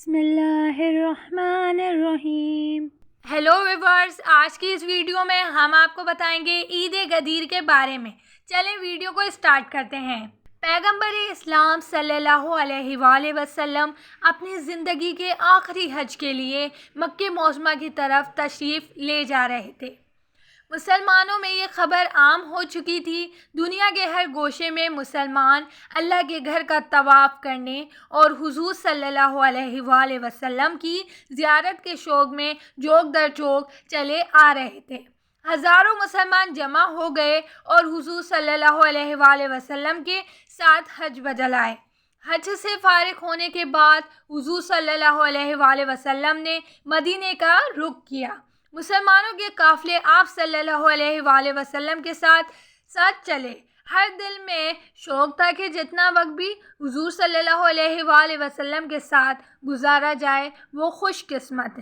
بسم اللہ الرحمن الرحیم۔ ہیلو ویورز، آج کی اس ویڈیو میں ہم آپ کو بتائیں گے عید غدیر کے بارے میں۔ چلیں ویڈیو کو اسٹارٹ کرتے ہیں۔ پیغمبر اسلام صلی اللہ علیہ وآلہ وسلم اپنی زندگی کے آخری حج کے لیے مکہ معظمہ کی طرف تشریف لے جا رہے تھے۔ مسلمانوں میں یہ خبر عام ہو چکی تھی۔ دنیا کے ہر گوشے میں مسلمان اللہ کے گھر کا طواف کرنے اور حضور صلی اللہ علیہ وآلہ وسلم کی زیارت کے شوق میں چوک در چوک چلے آ رہے تھے۔ ہزاروں مسلمان جمع ہو گئے اور حضور صلی اللہ علیہ وآلہ وسلم کے ساتھ حج بدل آئے۔ حج سے فارغ ہونے کے بعد حضور صلی اللہ علیہ وآلہ وسلم نے مدینے کا رخ کیا۔ مسلمانوں کے قافلے آپ صلی اللہ علیہ وآلہ وسلم کے ساتھ چلے۔ ہر دل میں شوق تھا کہ جتنا وقت بھی حضور صلی اللہ علیہ وآلہ وسلم کے ساتھ گزارا جائے وہ خوش قسمت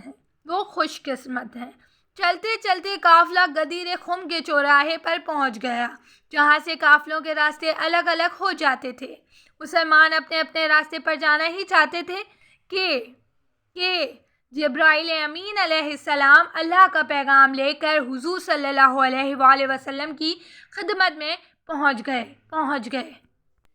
ہیں۔ چلتے چلتے قافلہ غدیر خم کے چوراہے پر پہنچ گیا، جہاں سے قافلوں کے راستے الگ الگ ہو جاتے تھے۔ مسلمان اپنے اپنے راستے پر جانا ہی چاہتے تھے کہ جبرائیل امین علیہ السلام اللہ کا پیغام لے کر حضور صلی اللہ علیہ وآلہ وسلم کی خدمت میں پہنچ گئے۔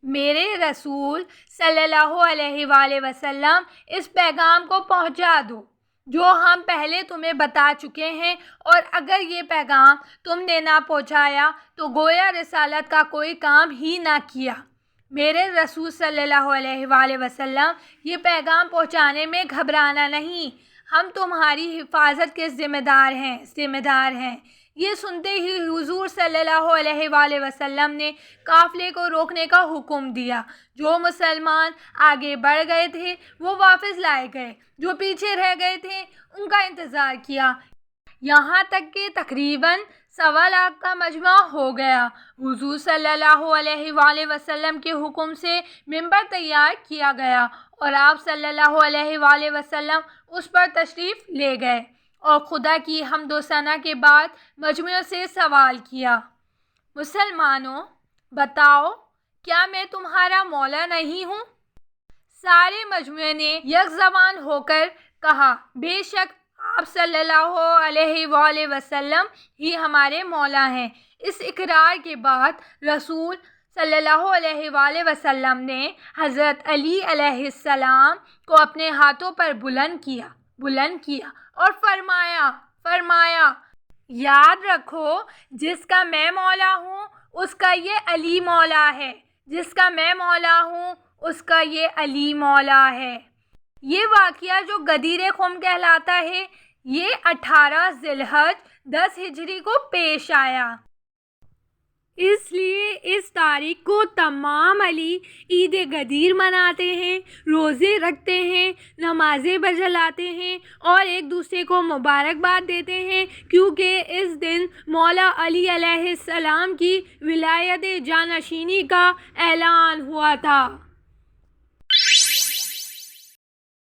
میرے رسول صلی اللہ علیہ وآلہ وسلم، اس پیغام کو پہنچا دو جو ہم پہلے تمہیں بتا چکے ہیں، اور اگر یہ پیغام تم نے نہ پہنچایا تو گویا رسالت کا کوئی کام ہی نہ کیا۔ میرے رسول صلی اللہ علیہ وآلہ وسلم، یہ پیغام پہنچانے میں گھبرانا نہیں، ہم تمہاری حفاظت کے ذمہ دار ہیں۔ یہ سنتے ہی حضور صلی اللہ علیہ وآلہ وسلم نے قافلے کو روکنے کا حکم دیا۔ جو مسلمان آگے بڑھ گئے تھے وہ واپس لائے گئے، جو پیچھے رہ گئے تھے ان کا انتظار کیا، یہاں تک کہ تقریباً 1.25 لاکھ کا مجمع ہو گیا۔ حضور صلی اللہ علیہ وآلہ وسلم کے حکم سے ممبر تیار کیا گیا اور آپ صلی اللہ علیہ وآلہ وسلم اس پر تشریف لے گئے اور خدا کی حمد و ثنا کے بعد مجموعے سے سوال کیا، مسلمانوں بتاؤ، کیا میں تمہارا مولا نہیں ہوں؟ سارے مجموعے نے یک زبان ہو کر کہا، بے شک آپ صلی اللہ علیہ وآلہ وسلم ہی ہمارے مولا ہیں۔ اس اقرار کے بعد رسول صلی اللہ علیہ وآلہ وسلم نے حضرت علی علیہ السلام کو اپنے ہاتھوں پر بلند کیا اور فرمایا، یاد رکھو، جس کا میں مولا ہوں اس کا یہ علی مولا ہے، جس کا میں مولا ہوں اس کا یہ علی مولا ہے۔ یہ واقعہ جو غدیر خم کہلاتا ہے، یہ 18 ذی الحج 10 ہجری کو پیش آیا۔ اس لیے اس تاریخ کو تمام علی عید غدیر مناتے ہیں، روزے رکھتے ہیں، نمازیں بجلاتے ہیں اور ایک دوسرے کو مبارکباد دیتے ہیں، کیونکہ اس دن مولا علی علیہ السلام کی ولایت جانشینی کا اعلان ہوا تھا۔